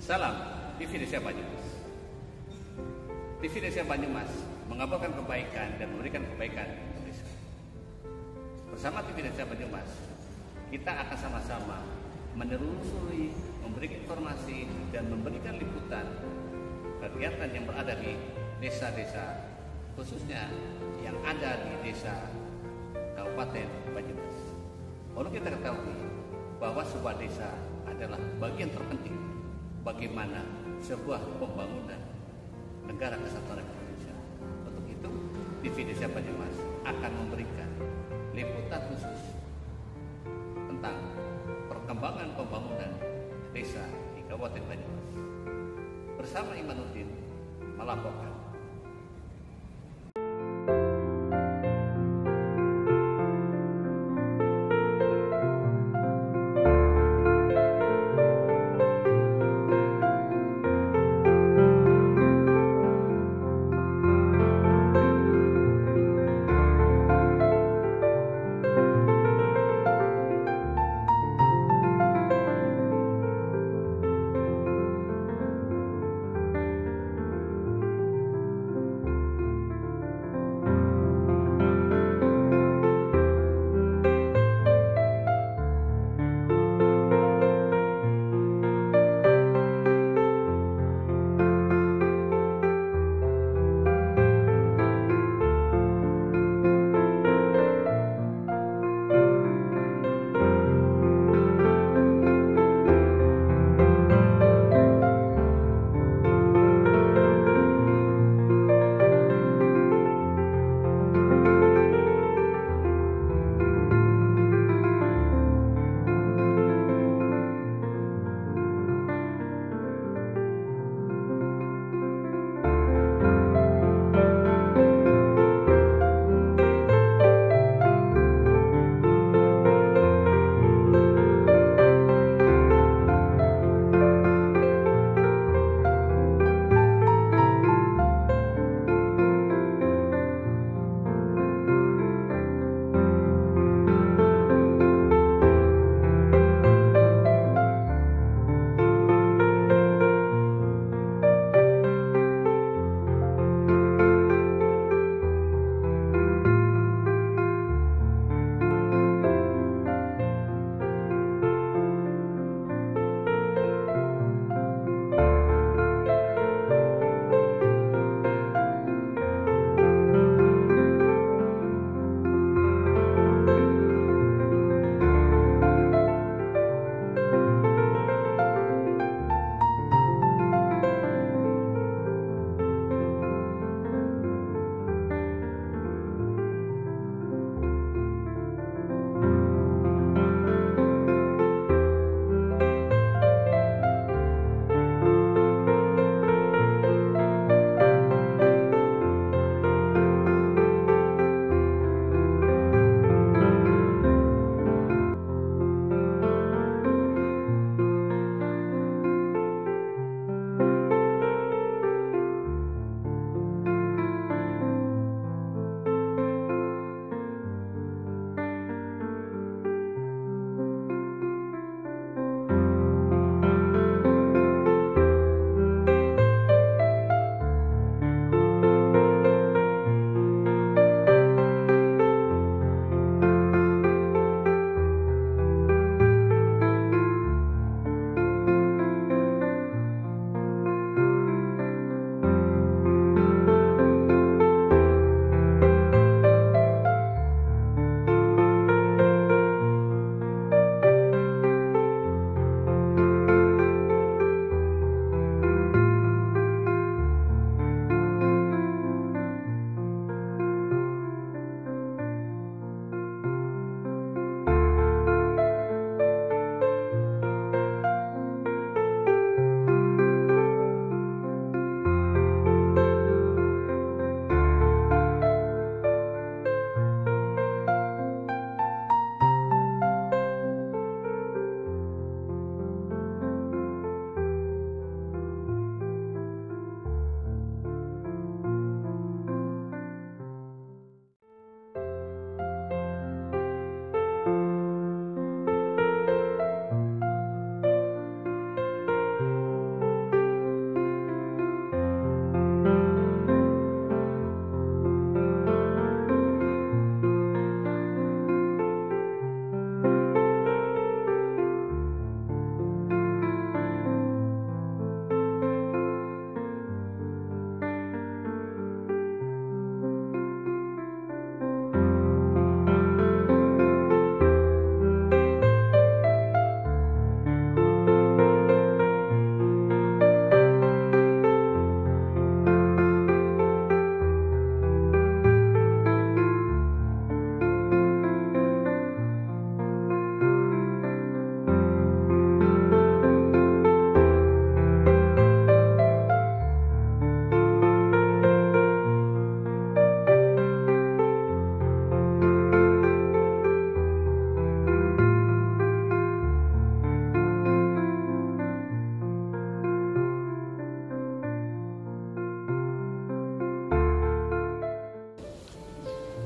Salam TV Desa Banyumas. TV Desa Banyumas mengabarkan kebaikan dan memberikan kebaikan untuk desa. Bersama TV Desa Banyumas, kita akan sama-sama menelusuri, memberikan informasi dan memberikan liputan kegiatan yang berada di desa-desa, khususnya yang ada di desa Kabupaten Banyumas. Perlu kita ketahui bahwa sebuah desa adalah bagian terpenting bagaimana sebuah pembangunan negara kesatuan Republik Indonesia. Untuk itu, TV Desa Banyumas akan memberikan liputan khusus tentang perkembangan pembangunan desa di Kabupaten Banyumas. Bersama Imanuddin melaporkan.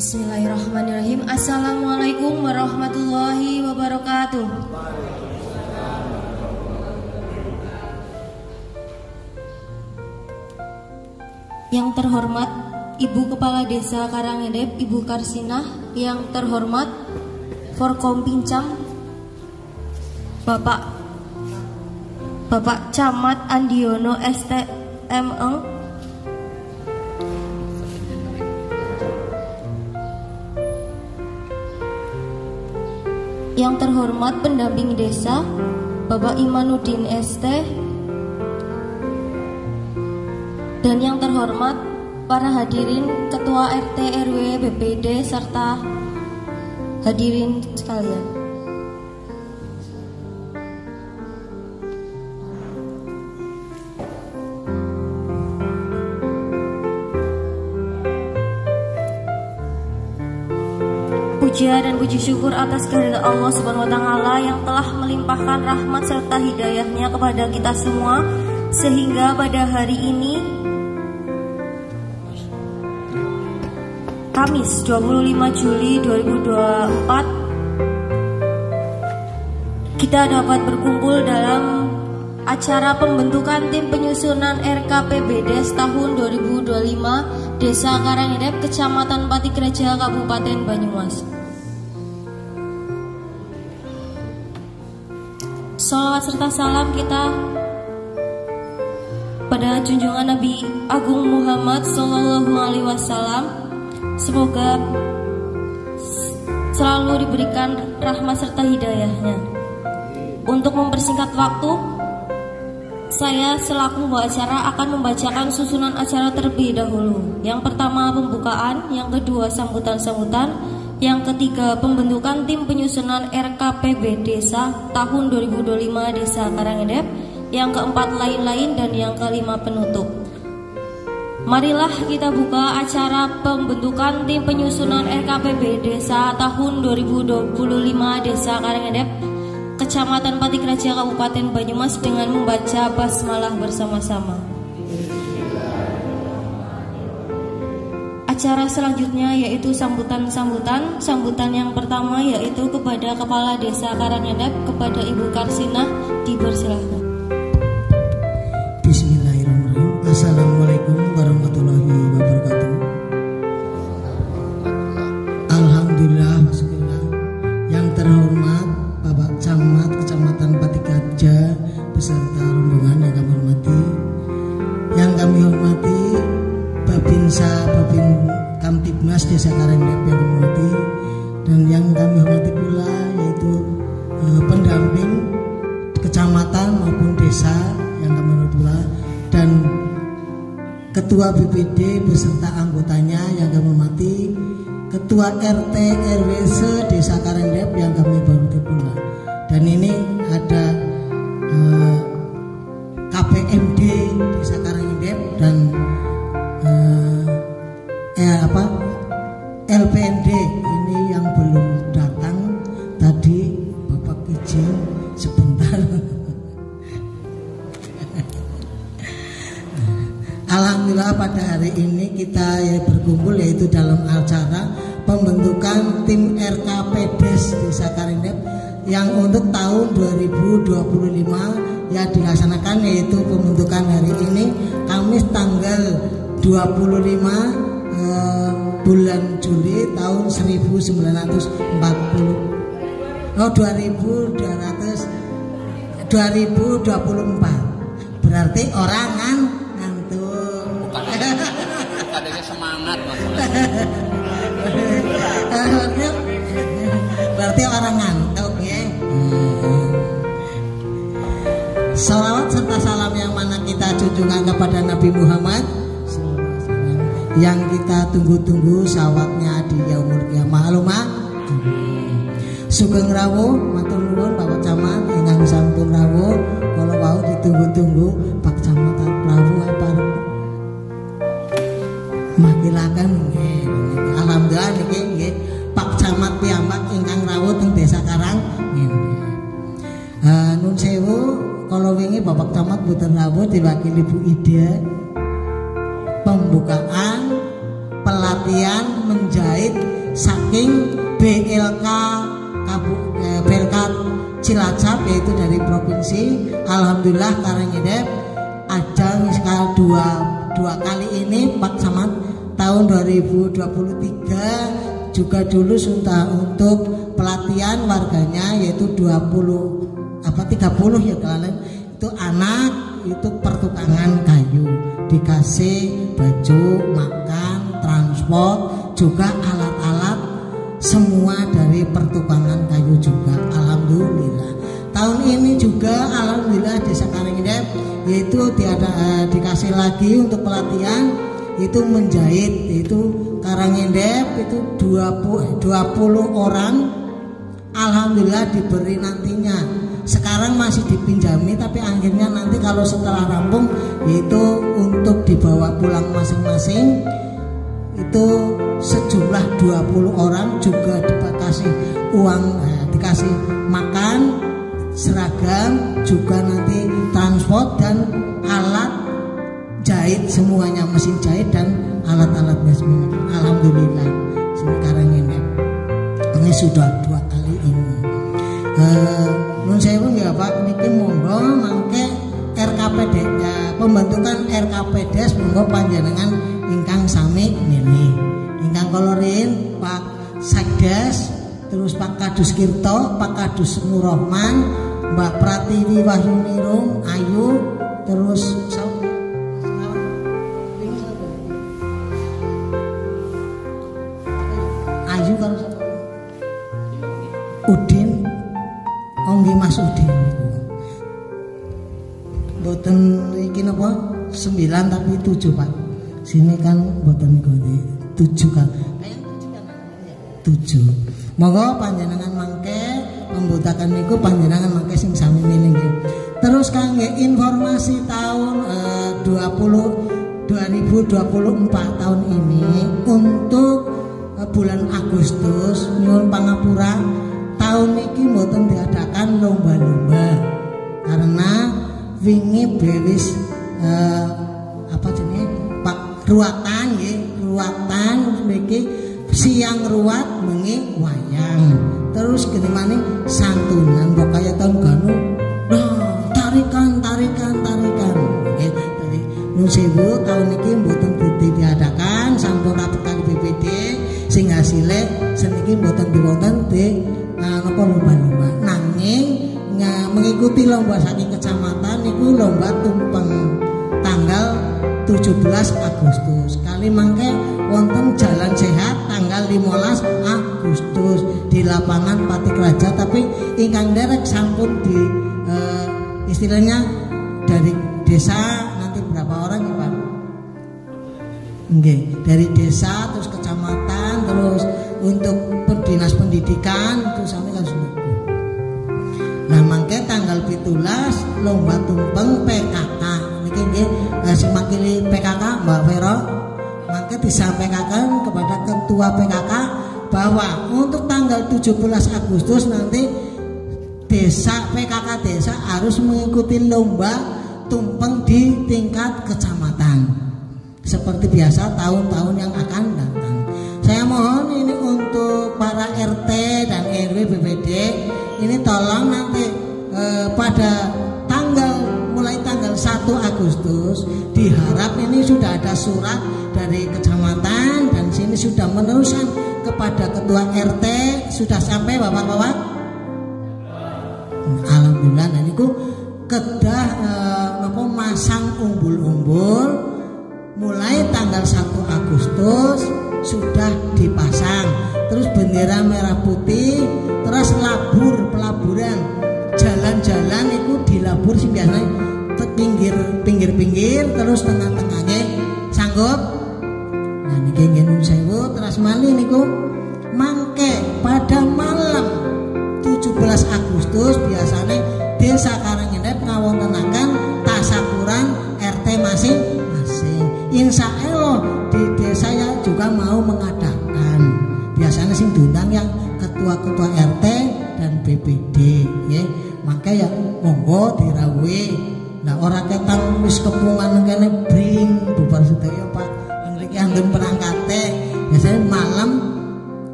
Bismillahirrahmanirrahim. Assalamualaikum warahmatullahi wabarakatuh. Yang terhormat Ibu Kepala Desa Karangedep, Ibu Karsinah. Yang terhormat Forkompincam Bapak Camat Andiono STMeng. Yang terhormat pendamping desa Bapak Imanuddin ST. Dan yang terhormat para hadirin Ketua RT RW BPD serta hadirin sekalian. Puja dan puji syukur atas kehadirat Allah Subhanahu wa Ta'ala yang telah melimpahkan rahmat serta hidayahnya kepada kita semua, sehingga pada hari ini Kamis 25 Juli 2024 kita dapat berkumpul dalam acara pembentukan tim penyusunan RKPBDes tahun 2025 Desa Karangedep, Kecamatan Patigreja, Kabupaten Banyumas. Salawat serta salam kita pada junjungan Nabi Agung Muhammad Sallallahu Alaihi Wasallam. Semoga selalu diberikan rahmat serta hidayahnya. Untuk mempersingkat waktu, saya selaku pembawa acara akan membacakan susunan acara terlebih dahulu. Yang pertama pembukaan, yang kedua sambutan-sambutan, yang ketiga pembentukan tim penyusunan RKPB Desa tahun 2025 Desa Karangedep, yang keempat lain-lain, dan yang kelima penutup. Marilah kita buka acara pembentukan tim penyusunan RKPB Desa tahun 2025 Desa Karangedep, Kecamatan Patigreja, Kabupaten Banyumas dengan membaca basmalah bersama-sama. Acara selanjutnya yaitu sambutan-sambutan. Sambutan yang pertama yaitu kepada Kepala Desa Karangedep, kepada Ibu Karsinah, dipersilahkan. Bismillahirrahmanirrahim. Assalamualaikum warahmatullahi wabarakatuh. Alhamdulillah, wassallam. Yang terhormat Bapak Camat Kecamatan Patigreja beserta rombongan yang kami hormati. Yang kami hormati Babinsa, Babin Kamtibmas Desa Karangedep yang kami hormati, dan yang kami hormati pula yaitu pendamping kecamatan maupun desa yang kami hormati pula, dan Ketua BPD beserta anggotanya yang kami hormati, Ketua RT RW Desa Karangedep yang kami hormati pula. Dan ini ada KPMD Desa Karangedep dan LPND ini yang belum datang tadi, Bapak izin sebentar. Alhamdulillah pada hari ini kita berkumpul yaitu dalam acara pembentukan tim RKPDes Desa Karangedep yang untuk tahun 2025 yang dilaksanakan, yaitu pembentukan hari ini Kamis tanggal 25 bulan Juli tahun 2024. Berarti orangan ngantuk. Bukannya semangat masalahnya. Berarti orang ngantuk ya. Salawat serta salam yang mana kita junjungan kepada Nabi Muhammad yang kita tunggu-tunggu sawatnya di yaumul qiyamah. Alumah sugeng rawuh matur nuwun Bapak Camat ingkang sampun rawuh kala wau ditunggu-tunggu Pak Camat rawuh parep makilaken nggih. Alhamdulillah niki nggih Pak Camat piyambak ingkang rawuh teng Desa Karang nggih. Nun sewu kala wingi Bapak Camat boten rawuh diwakili Bu Ida pembukaan pelatihan menjahit saking BLK Cilacap, yaitu dari provinsi. Alhamdulillah Karangindep ada misalkan dua kali ini Pak Camat tahun 2023 juga dulu sudah untuk pelatihan warganya, yaitu 30 ya kalian itu anak itu pertukangan kayu, dikasih baju, makan, transport, juga alat-alat semua dari pertukangan kayu juga. Alhamdulillah tahun ini juga alhamdulillah Desa Karangindep yaitu dikasih lagi untuk pelatihan itu menjahit, itu Karangindep itu 20 orang alhamdulillah diberi nantinya. Sekarang masih dipinjami tapi akhirnya nanti kalau setelah rampung yaitu untuk dibawa pulang masing-masing itu sejumlah 20 orang juga dikasih uang, dikasih makan, seragam, juga nanti transport dan alat jahit semuanya, mesin jahit dan alat-alatnya semua. Alhamdulillah sekarang ini sudah 2 kali ini. Nun sewu nggih Pak niki monggo mangke RKPD pembentukan RKPDes monggo panjenengan ingkang sami milih. Ingkang kolorin Pak Sekdes, terus Pak Kadus Kirto, Pak Kadus Nurrohman, Mbak Pratiwi Wahyunirum Ayu, terus Ayu kalau Udin, Onggi Mas Udin boten iki napa 9 tapi 7 Pak. Sini kan boten nggone 7 kan. 7. Monggo panjenengan mangke pembutakan niku panjenengan mangke sing sami milih nggih. Terus kangge informasi tahun 2024 tahun ini untuk bulan Agustus nyuwun pangapura tahun iki mboten diadakan lomba-lomba karena wingi bewis apa jenenge Pak ruatan nggih, ruatan mriki siang ruat bengi wayang. Terus gini maning santunan kok kaya tahun ganu. Tarikan nggih. Dadi nun sewu tahun iki mboten diadakan sampun rapat kali BPD sing hasile seniki mboten diwonten di napa lomba-lomba. Nanging mengikuti lomba saking kecamatan niku lomba tumpeng tanggal 17 Agustus. Kali mangke wonten Jalan Sehat tanggal 15 Agustus di lapangan Patik Raja, tapi ingkang derek sampun di istilahnya dari desa nanti berapa orang ya Pak? Nggih, dari desa terus kecamatan terus untuk dinas pendidikan terus sampai kan semua. Nah mangke tanggal 17 lomba tumpeng PKK niki nggih sing makili PKK Mbak Vero mangke disampaikan kepada ketua PKK bahwa untuk tanggal 17 Agustus nanti desa PKK desa harus mengikuti lomba tumpeng di tingkat kecamatan seperti biasa tahun-tahun yang akan datang. Saya mohon ini untuk para RT dan RW BPD ini tolong nanti pada mulai tanggal 1 Agustus diharap ini sudah ada surat dari kecamatan dan sini sudah meneruskan kepada ketua RT sudah sampai Bapak-bapak. Alhamdulillah dan itu kedah masang umbul-umbul mulai tanggal 1 Agustus sudah dipasang. Terus bendera merah putih, terus pelaburan jalan-jalan itu dilabur sing biasanya pinggir-pinggir terus tengah-tengahnya sanggup. Nah niki nggih sewu terus malih niku mangke pada malam 17 Agustus biasanya Desa Karangindep ngawontenaken tasakuran RT masing-masing. Insya Allah di desa ya juga mau mengadakan. Biasanya sing diundang yang ketua-ketua RT dan BPD nggih. Maka ya monggo dirawuhi. Nah ora ketang wis kepungan kene bring bubar sedaya Pak. Mriki anggen perangkate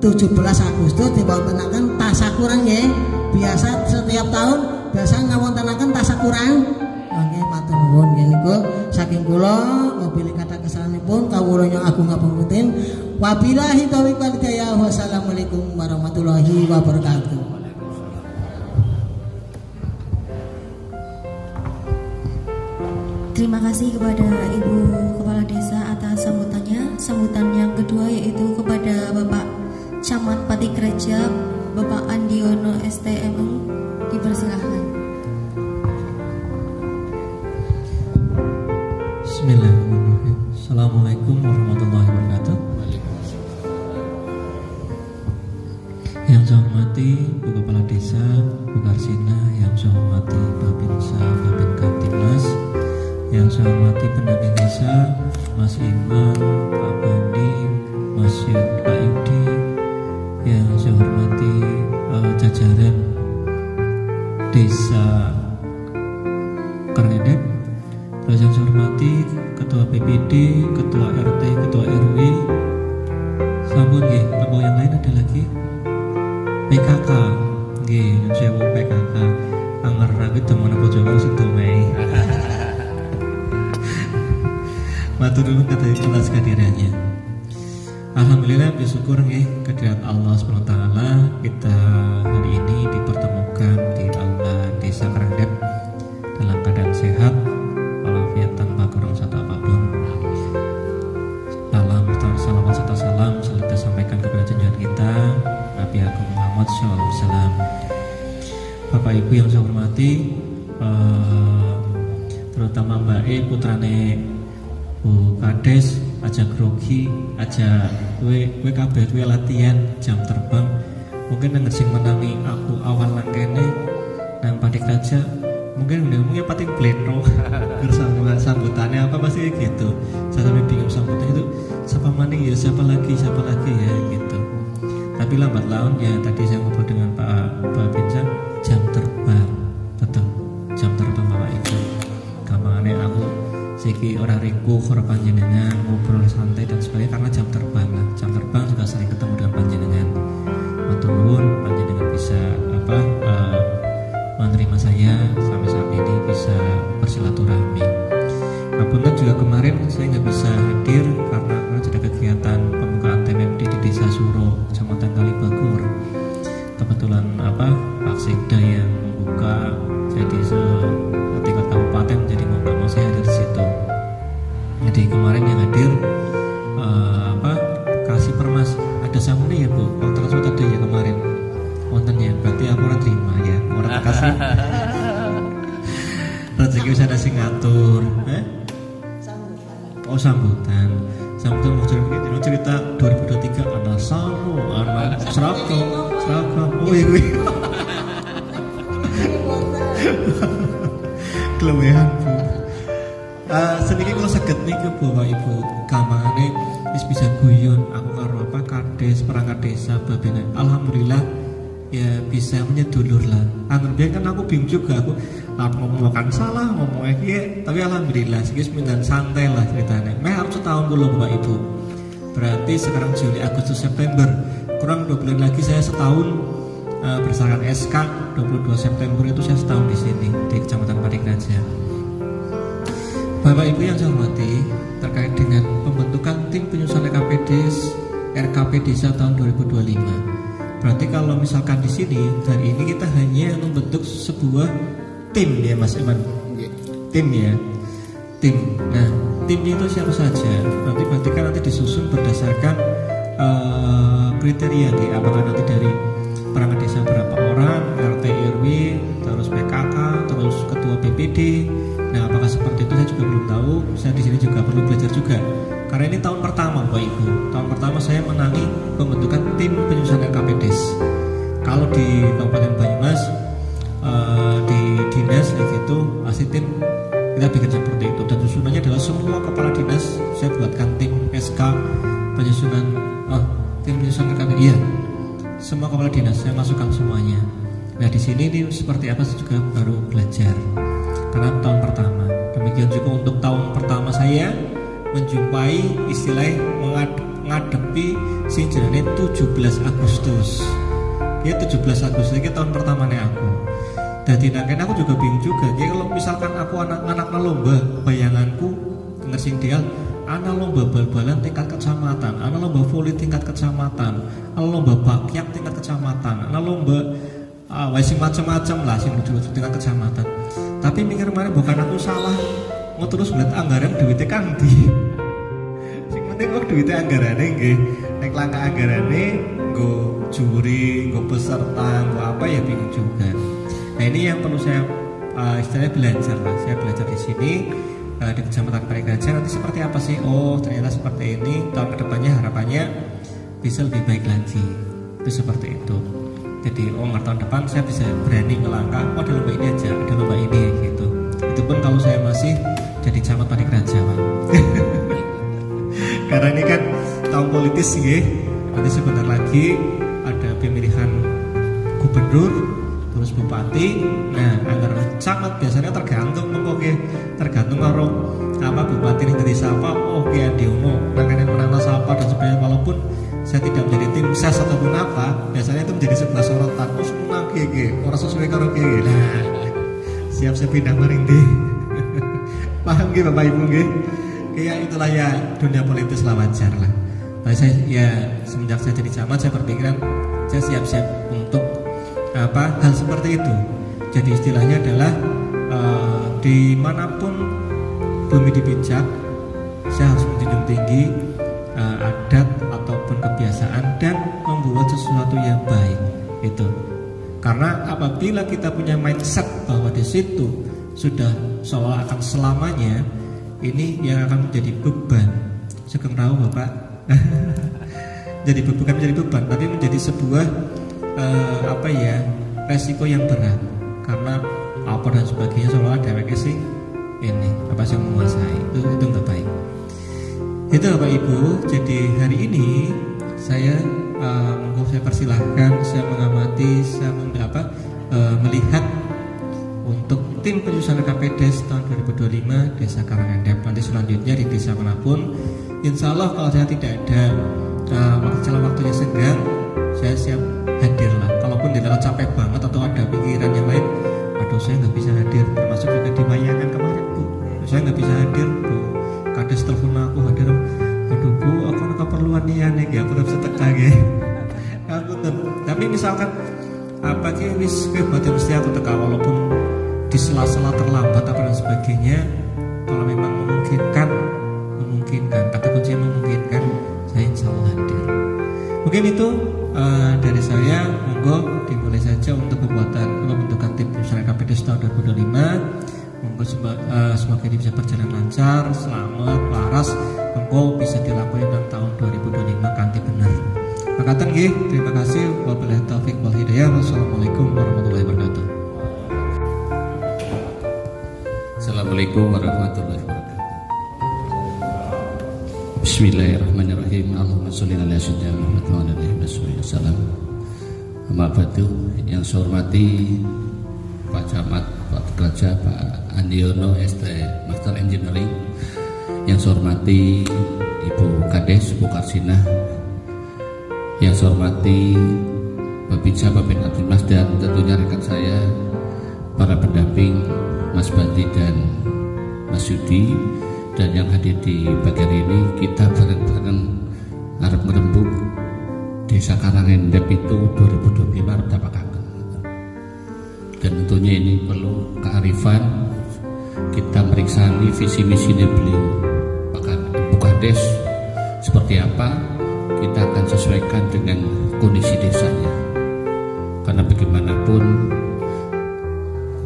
17 Agustus diwontenaken tasakuran nggih. Biasa setiap tahun biasa ngawontenaken tasakuran. Nggih matur nuwun nggih niku saking kula mobil kata kesalanipun kawula nyuwun agung ngapunten. Wabillahi taufiq wal hidayah. Wassalamualaikum warahmatullahi wabarakatuh. Terima kasih kepada Ibu Kepala Desa atas sambutannya. Sambutan yang kedua yaitu kepada Bapak Camat Pati Kerajap, Bapak Andiono STMU, dipersilahkan. Bismillahirrahmanirrahim. Assalamualaikum warahmatullahi wabarakatuh. Yang saya hormati Bu Kepala Desa, Bu Karsina, yang saya hormati Babinsa, Babinkamtibnas, yang saya hormati pendamping desa, Mas Iman, Pak Bandi, Mas Yud, Pak Yudi, yang saya hormati jajaran Desa Karnedek, terus yang saya hormati Ketua PPD, Ketua RT, Ketua RW, sampun nggih, napa yang lain ada lagi? PKK, nggih, yang saya mau PKK, anger ragu temen apa Jawa situ mei. Matur nuwun atas kehadirannya. Alhamdulillah bersyukur nggih kehadirat Allah SWT kita hari ini dipertemukan di aula Desa Karangdep dalam keadaan sehat walafiat tanpa kurang satu apapun. Salam serta salam selalu kita sampaikan kepada junjungan kita Nabi Agung Muhammad SAW. Bapak Ibu yang saya hormati, terutama Mbak E putrane Bu Kades, aja grogi, aja kowe kabeh kowe latihan jam terbang. Mungkin nang sing menangi aku awal nang kene nang Pati Kerajap, mungkin ngomongnya pating bletro. Bersama sambutannya apa pasti gitu. Saya sampai bingung sambutannya itu siapa maning ya, siapa lagi ya gitu. Tapi lambat laun ya tadi saya ngobrol dengan Pak Binsa, jam terbang. Betul, jam terbang Bapak Ibu. Gampangane aku siki ora ringkuh ora panjenengan ngobrol santai dan sebagainya karena jam terbang lah. Jam terbang juga sering ketemu dengan panjenengan. Matur nuwun panjenengan bisa menerima saya sampai saat ini bisa bersilaturahmi. Apunten juga kemarin saya nggak bisa hadir karena ada kegiatan pembukaan TMMD di Desa Suro, Kecamatan Kalibagur. Kebetulan Pak Sekda yang membuka jadi tingkat kabupaten, jadi mau nggak mau saya hadir di situ. Jadi kemarin yang hadir kasih permas ada samune ya Bu, kontrak sudah ada ya kemarin kontennya, berarti aku orang terima ya, orang kasih rezeki bisa ada sing ngatur. Oh sambutan mau cerita 2023 anak samu, anak seragam. Oh iya kelewehan Bu. Sedikit kalau saged niku Bapak Ibu, gampangane wis bisa guyon aku karo kades perangkat desa babene. Alhamdulillah ya bisa menyedulur lah. Angger biyen kan aku bingung juga, aku ngomong kan salah, ngomong tapi alhamdulillah sikis mindan santai lah ceritanya. Harus setahun dulu Bapak Ibu. Berarti sekarang Juli, Agustus, September, kurang 2 bulan lagi saya setahun berdasarkan SK 22 September itu saya setahun di sini di Kecamatan Pati Kerajap. Bapak Ibu yang saya hormati, terkait dengan pembentukan tim penyusun RKP Desa tahun 2025. Berarti kalau misalkan di sini hari ini kita hanya membentuk sebuah tim ya Mas Iman. Tim ya. Tim. Nah, timnya itu siapa saja? Berarti kan nanti disusun berdasarkan kriteria nih, apakah nanti dari perangkat desa berapa orang, RT RW, terus PKK, terus ketua BPD. Nah, apakah seperti itu saya juga belum tahu. Saya di sini juga perlu belajar juga. Karena ini tahun pertama Bapak Ibu. Tahun pertama saya menangi pembentukan tim penyusunan RKP Des. Kalau di Kabupaten Banyumas di dinas gitu, pasti tim kita bikin seperti itu. Dan susunannya adalah semua kepala dinas saya buatkan tim SK penyusunan tim penyusunan RKP. Iya. Semua kepala dinas saya masukkan semuanya. Nah di sini ini seperti apa saya juga baru belajar karena tahun pertama. Demikian juga untuk tahun pertama saya menjumpai istilah ngadepi sing jenenge 17 Agustus. Ya 17 Agustus iki tahun pertamane aku. Dadi nangken aku juga bingung juga. Ya kalau misalkan aku anak lomba, bayanganku denger sing ideal ana lomba bal-balan tingkat kecamatan, ana lomba voli tingkat kecamatan, ana lomba bakyak tingkat kecamatan, ana lomba sing macam-macam lah sing lucu-lucu tingkat kecamatan. Tapi mikir mana bukan aku salah, mau terus ngeliat anggaran duitnya kan di. Sing penting kok duitnya anggarane nggih, nek langkah anggarane nggo juri, nggo peserta, nggo apa ya bingung juga. Nah ini yang perlu saya istilahnya belajar lah. Saya belajar di sini. Di Kecamatan Parikaja nanti seperti apa sih? Oh ternyata seperti ini. Tahun kedepannya harapannya bisa lebih baik lagi. Itu seperti itu. Jadi tahun depan saya bisa berani melangkah. Oh ada lomba ini aja, ada lomba ini gitu. Itu pun kalau saya masih jadi camat Parikaja Pak. Karena ini kan tahun politis ya. Nanti sebentar lagi ada pemilihan gubernur, terus bupati. Nah anggaran camat biasanya tergantung tergantung karo apa bupati ini dari siapa. Oke Adiono nanganin menanam siapa dan sebagainya. Walaupun saya tidak menjadi tim ses ataupun apa, biasanya itu menjadi sebelah sorotan. Oh senang gege orang sesuai karo gege. Nah siap-siap pindah merindi. Paham gak Bapak Ibu gak? Kayak itulah ya dunia politis lah, wajar lah. Tapi saya ya semenjak saya jadi camat saya berpikiran saya siap-siap untuk hal seperti itu. Jadi istilahnya adalah dimanapun bumi dipijak, saya harus menjunjung tinggi adat ataupun kebiasaan dan membuat sesuatu yang baik itu. Karena apabila kita punya mindset bahwa di situ sudah seolah akan selamanya, ini yang akan menjadi beban. Sugeng rawuh Bapak. Jadi bukan menjadi beban, tapi menjadi sebuah resiko yang berat. Karena apa dan sebagainya seolah dheweke sing ini apa sih menguasai. Itu nggak baik. Itu Bapak Ibu. Jadi hari ini saya persilahkan, saya mengamati, saya melihat untuk tim penyusunan KPDes tahun 2025 Desa Karangandap. Nanti selanjutnya di desa manapun, insya Allah kalau saya tidak ada waktunya senggang, saya siap hadir lah. Kalaupun tidak capek banget atau ada pikiran yang lain, aduh saya nggak bisa hadir. Termasuk juga di wayangan kemarin Bu, saya nggak bisa hadir Bu. Kades telepon aku hadir. Aduh Bu, aku ada keperluan nih ya nih, aku harus teka ya. Tapi misalkan wis berarti mesti aku teka walaupun di sela-sela terlambat apa dan sebagainya. Kalau memang memungkinkan, kata kuncinya memungkinkan, saya insya Allah hadir. Mungkin itu dari saya. Monggo dimulai saja untuk pembentukan tim penyusunan KPDes tahun 2025. Monggo semoga ini bisa berjalan lancar, selamat, waras. Monggo bisa dilakukan tahun 2025 kanthi benar. Makatan nggih, terima kasih. Wabillahi taufik wal hidayah. Wassalamualaikum warahmatullahi wabarakatuh. Assalamualaikum warahmatullahi wabarakatuh. Bismillahirrahmanirrahim. Allahumma sholli ala sayyidina Muhammad wa ala alihi wasallam. Amma ba'du. Yang saya hormati Pak Camat Pak Kerja Pak Andiono ST Master Engineering. Yang saya hormati Ibu Kades Ibu Karsinah. Yang saya hormati Babinsa Babin Abdulmas dan tentunya rekan saya para pendamping Mas Bandi dan Mas Yudi, dan yang hadir di bagian ini. Kita bareng-bareng arep ngerembuk Desa Karangandap itu 2025 arep dapakaken. Dan tentunya ini perlu kearifan, kita meriksani visi misinya beliau Pak Kades seperti apa. Kita akan sesuaikan dengan kondisi desanya. Karena bagaimanapun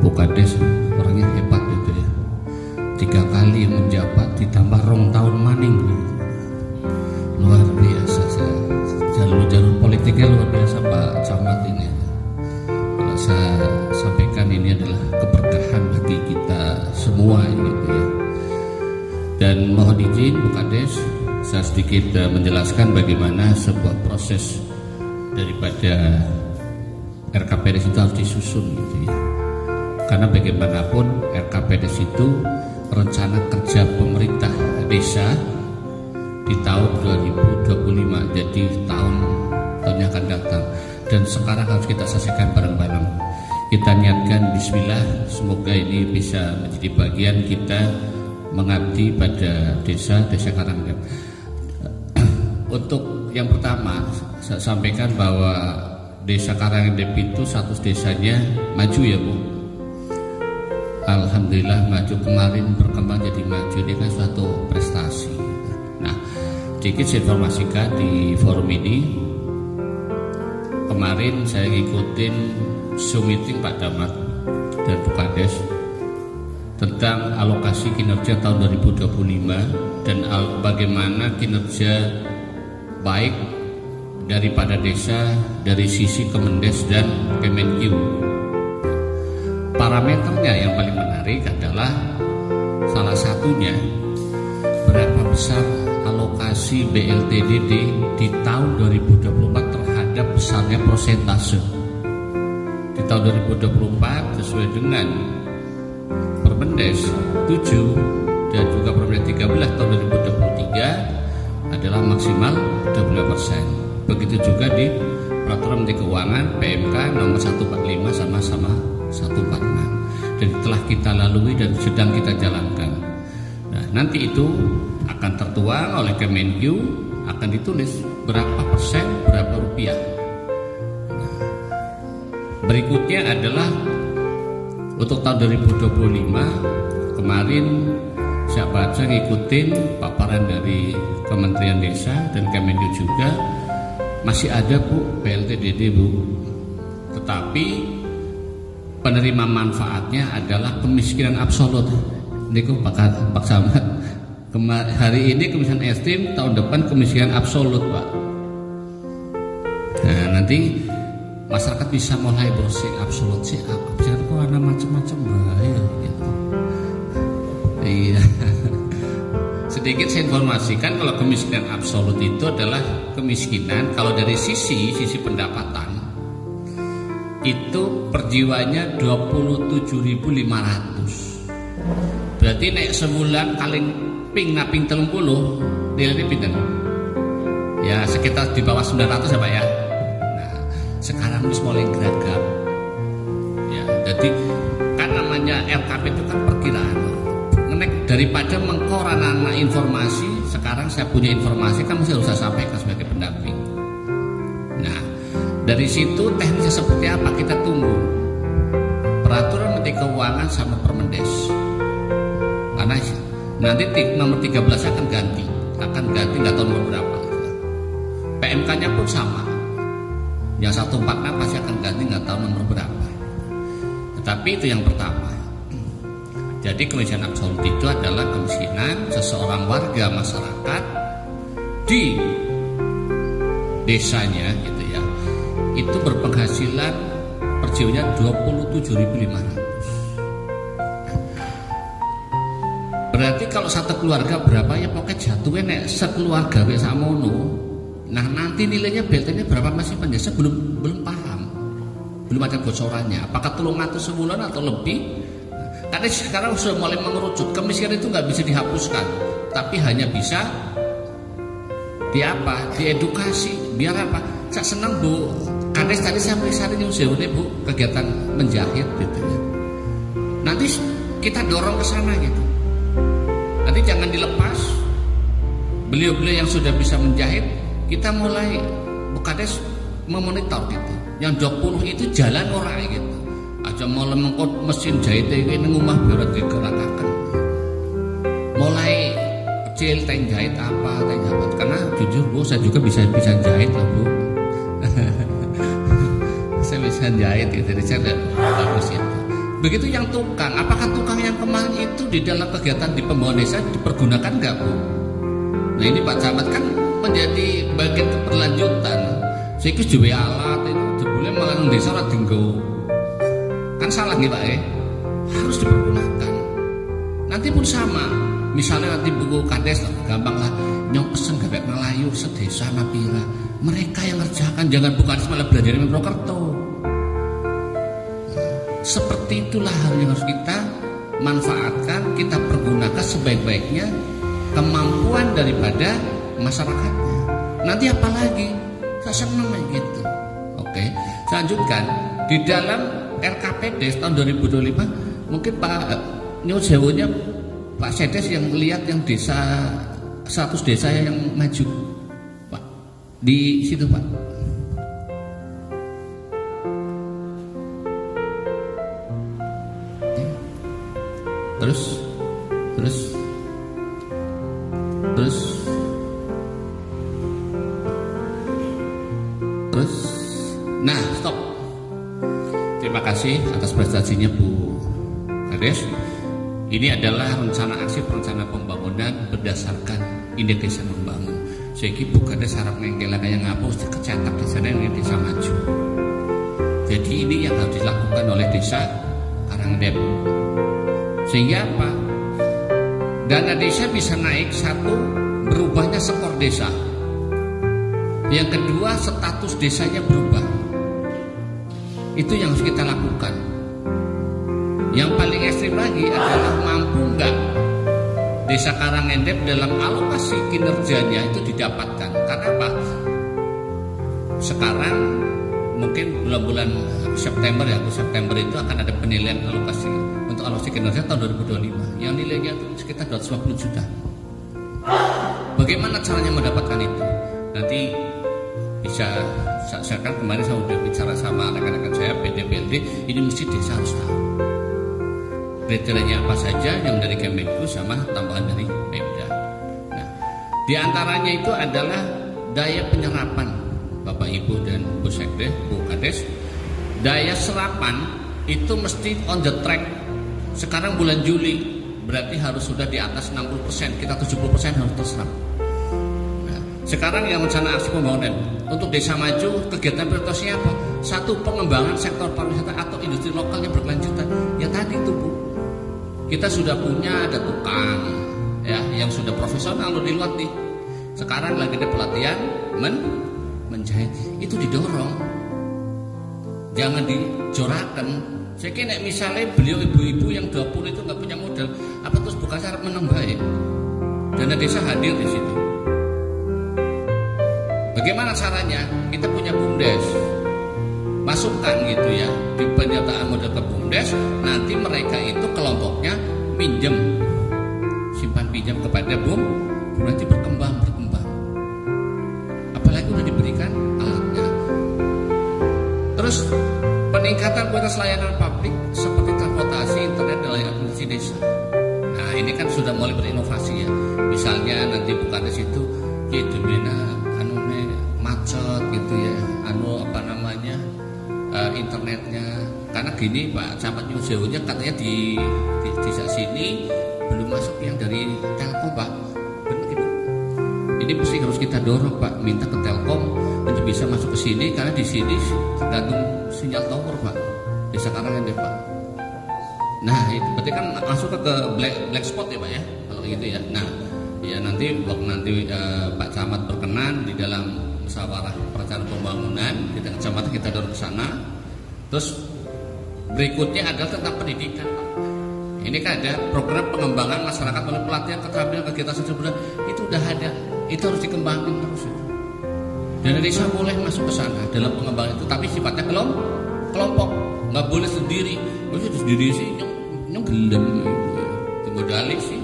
Bu Kades orangnya hebat gitu ya. 3 kali menjabat ditambah 2 tahun maning. Luar biasa. Jalur politiknya luar biasa Pak Camat ini. Kalau saya sampaikan ini adalah keberkahan bagi kita semua gitu ya. Dan mohon izin Bu Kades, saya sedikit menjelaskan bagaimana sebuah proses daripada RKPDes itu harus disusun gitu ya. Karena bagaimanapun RKPDes itu rencana kerja pemerintah desa di tahun 2025, jadi tahun-tahunnya akan datang. Dan sekarang harus kita saksikan bareng-bareng. Kita niatkan bismillah, semoga ini bisa menjadi bagian kita mengabdi pada desa Karanggap. Untuk yang pertama, saya sampaikan bahwa desa Karanggap itu satu desanya maju ya Bu. Alhamdulillah maju, kemarin berkembang jadi maju, ini kan suatu prestasi. Nah, sedikit saya informasikan di forum ini. Kemarin saya ngikutin Zoom meeting Pak Camat dan Bu Kades tentang alokasi kinerja tahun 2025 dan bagaimana kinerja baik daripada desa dari sisi Kemendes dan Kemenkyu. Parameternya yang paling menarik adalah salah satunya berapa besar alokasi BLTDD di tahun 2024 terhadap besarnya persentase. Di tahun 2024 sesuai dengan Permendes 7 dan juga Permendes 13 tahun 2023 adalah maksimal 25%. Begitu juga di Peraturan Menteri Keuangan PMK nomor 145 sama 146, dan telah kita lalui dan sedang kita jalankan. Nah, nanti itu akan tertuang oleh Kemenkyu, akan ditulis berapa persen, berapa rupiah. Nah, berikutnya adalah untuk tahun 2025 kemarin saya baca ngikutin paparan dari Kementerian Desa dan Kemenkyu juga masih ada Bu BLTDD Bu, tetapi penerima manfaatnya adalah kemiskinan absolut. Ini kok Pak Samad, hari ini kemiskinan ekstrim, tahun depan kemiskinan absolut Pak. Nah, nanti masyarakat bisa mulai bersih absolut sih, jangan kok ada macam-macam bahaya gitu. Iya. Sedikit saya informasikan kalau kemiskinan absolut itu adalah kemiskinan kalau dari sisi pendapatan itu perjiwanya 27.500. Berarti naik sebulan kali ping 30 nilainya pinten? Ya sekitar di bawah 900 ya Pak ya. Nah, sekarang harus mulai geragap. Ya, jadi kan namanya LKP itu kan perkiraan. Daripada mengkorana informasi, sekarang saya punya informasi kan mesti harus saya sampaikan sebagai pendamping. Nah, dari situ teknisnya seperti apa kita tunggu Peraturan Menteri Keuangan sama Permendes, karena nanti nomor 13 akan ganti nggak tahu nomor berapa. PMK-nya pun sama, yang 146 pasti akan ganti nggak tahu nomor berapa. Tetapi itu yang pertama. Jadi kemiskinan absolut itu adalah kemiskinan seseorang warga masyarakat di desanya gitu ya, itu berpenghasilan perjiwanya 27.500. Berarti kalau satu keluarga berapa ya, pokoknya jatuhnya nek sekeluarga wis samono. Nah, nanti nilainya BLT-nya berapa masih penjasa belum paham. Belum ada bocorannya. Apakah 300 sebulan atau lebih? Karena sekarang sudah mulai mengerucut, kemiskinan itu nggak bisa dihapuskan, tapi hanya bisa diedukasi. Biar apa? Saya senang Bu Kades tadi saya melihat ini Bu kegiatan menjahit gitu ya. Nanti kita dorong ke sana gitu. Nanti jangan dilepas. Beliau-beliau yang sudah bisa menjahit, kita mulai Bu Kades memonitor gitu. Yang 20 itu jalan orang gitu. Aja mulai mengkot mesin jahit ini ngumah biar digerakkan. Mulai kecil teng jahit apa. Karena jujur Bu, saya juga bisa jahit loh Bu. Saya bisa jahit gitu, jadi saya bagus itu. Begitu yang tukang, apakah tukang yang kemarin itu di dalam kegiatan di pembangunan desa dipergunakan nggak Bu? Nah ini Pak Camat kan menjadi bagian keberlanjutan. Saya ikut juga alat itu boleh malah desa ora dinggo. Kan salah nih Pak harus dipergunakan. Nanti pun sama, misalnya nanti buku Kades lah, gampang lah, nyong pesen gawek Melayu sedesa napira, mereka yang ngerjakan, jangan bukan malah belajar di Purwokerto. Seperti itulah hal yang harus kita manfaatkan, kita pergunakan sebaik-baiknya kemampuan daripada masyarakatnya. Nanti apa lagi? Saya senang kayak gitu. Oke, saya lanjutkan. Di dalam RKPD tahun 2025 mungkin Pak nyuwun sewunya Pak Sedes yang lihat yang desa 100 desa yang maju, Pak, di situ Pak. Terus, nah stop. Terima kasih atas prestasinya Bu Kades. Ini adalah rencana aksi perencanaan pembangunan berdasarkan indeks desa membangun. Sehingga Bu Kades harap nengkelan yang ngapus kecetak di sana yang desa maju. Jadi ini yang harus dilakukan oleh desa Karangdep. Sehingga apa? Dana desa bisa naik, satu, berubahnya skor desa. Yang kedua, status desanya berubah. Itu yang harus kita lakukan. Yang paling ekstrim lagi adalah mampu nggak desa Karangdep dalam alokasi kinerjanya itu didapatkan. Karena apa? Sekarang mungkin bulan-bulan September ya, September itu akan ada penilaian alokasi untuk alokasi kinerja tahun 2025 yang nilainya itu sekitar 250 juta. Bagaimana caranya mendapatkan itu? Nanti bisa, saya kan kemarin saya sudah bicara sama rekan-rekan saya PDPLD, ini mesti desa harus tahu kriterianya apa saja yang dari Kemenku sama tambahan dari Pemda. Nah, diantaranya itu adalah daya penyerapan Bapak Ibu dan Bu Sekdes, Bu Kades. Daya serapan itu mesti on the track. Sekarang bulan Juli berarti harus sudah di atas 60%, kita 70% harus terserap. Nah, sekarang yang rencana aksi pembangunan untuk desa maju, kegiatan prioritasnya apa? Satu, pengembangan sektor pariwisata atau industri lokal yang berkelanjutan. Ya tadi itu Bu, kita sudah punya ada tukang ya yang sudah profesional di luar nih. Sekarang lagi ada pelatihan menjahit, itu didorong, jangan dijorakan. Saya kira misalnya beliau ibu-ibu yang 20 itu nggak punya modal, apa terus bukan syarat menambah ya? Dana desa hadir di situ. Bagaimana caranya? Kita punya BUMDes, masukkan gitu ya di penyertaan modal ke BUMDes. Nanti mereka itu kelompoknya pinjam, simpan pinjam kepada BUM, nanti berkembang. Apalagi udah diberikan alatnya. Terus peningkatan kualitas layanan publik seperti transportasi, internet, dan layanan administrasi desa. Nah ini kan sudah mulai berinovasi ya. Misalnya nanti bukan di situ, ya dimana macet gitu ya, internetnya. Karena gini Pak Camat Nyusewonya katanya di desa sini belum masuk yang dari Telkom Pak. Benar gitu. Ini mesti harus kita dorong Pak, minta ke Telkom untuk bisa masuk ke sini, karena di sini tergantung sinyal tower Pak. Desa Karangdep Pak. Nah itu berarti kan masuk ke black spot ya Pak ya, kalau gitu ya. Nah ya nanti Pak Camat berkenan di dalam musyawarah perencanaan pembangunan di tingkat kecamatan kita dorong ke sana. Terus berikutnya adalah tentang pendidikan Pak. Ini kan ada program pengembangan masyarakat melalui pelatihan keterampilan kegiatan sosial budaya, itu udah ada, itu harus dikembangkan terus. Dan desa boleh masuk ke sana dalam pengembangan itu, tapi sifatnya kelompok, nggak boleh sendiri. Boleh sendiri sih nyong gelem itu modalnya sih.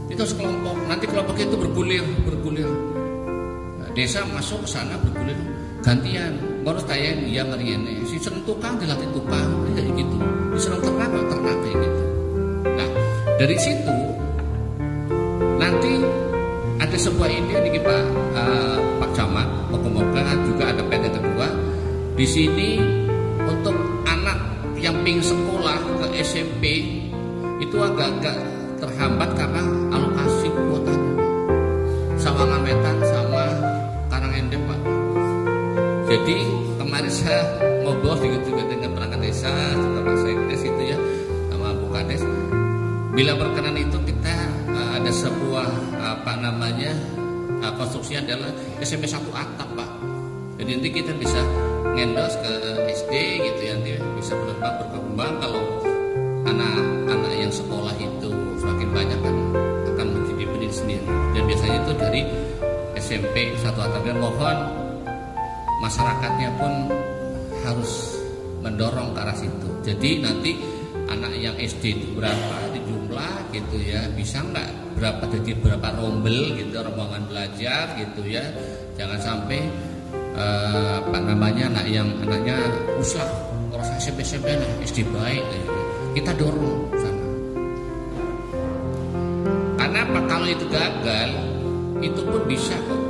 Itu harus kelompok. Nanti kelompok itu bergulir. Nah, desa masuk ke sana bergulir, gantian. Baru tayang dia ngeriene. Si seneng tukang dilatih tukang, kayak gitu. Si seneng ternak kayak gitu. Nah dari situ nanti ada sebuah ide nih Pak Camat, moga-moga juga ada pen yang kedua di sini untuk anak yang pingin sekolah ke SMP itu agak-agak terhambat karena alokasi kuotanya Sawangan Wetan sama Karangdep Pak. Jadi kemarin saya ngobrol juga dengan perangkat desa, juga Pak Sekdes itu ya, sama Bu Kades. Bila berkenan itu kita ada sebuah konstruksi adalah SMP 1 atap Pak. Jadi nanti kita bisa ngendos ke SD gitu ya, nanti bisa berkembang kalau anak-anak yang sekolah itu semakin banyak kan akan menjadi pendidik sendiri. Dan biasanya itu dari SMP 1 atap. Dan mohon masyarakatnya pun harus mendorong ke arah situ. Jadi nanti anak yang SD itu berapa di jumlah gitu ya, bisa nggak berapa rombel gitu, rombongan belajar gitu ya. Jangan sampai anaknya uslah orang SMP lah SD baik ya. Kita dorong sana. Karena apa, kalau itu gagal itu pun bisa kok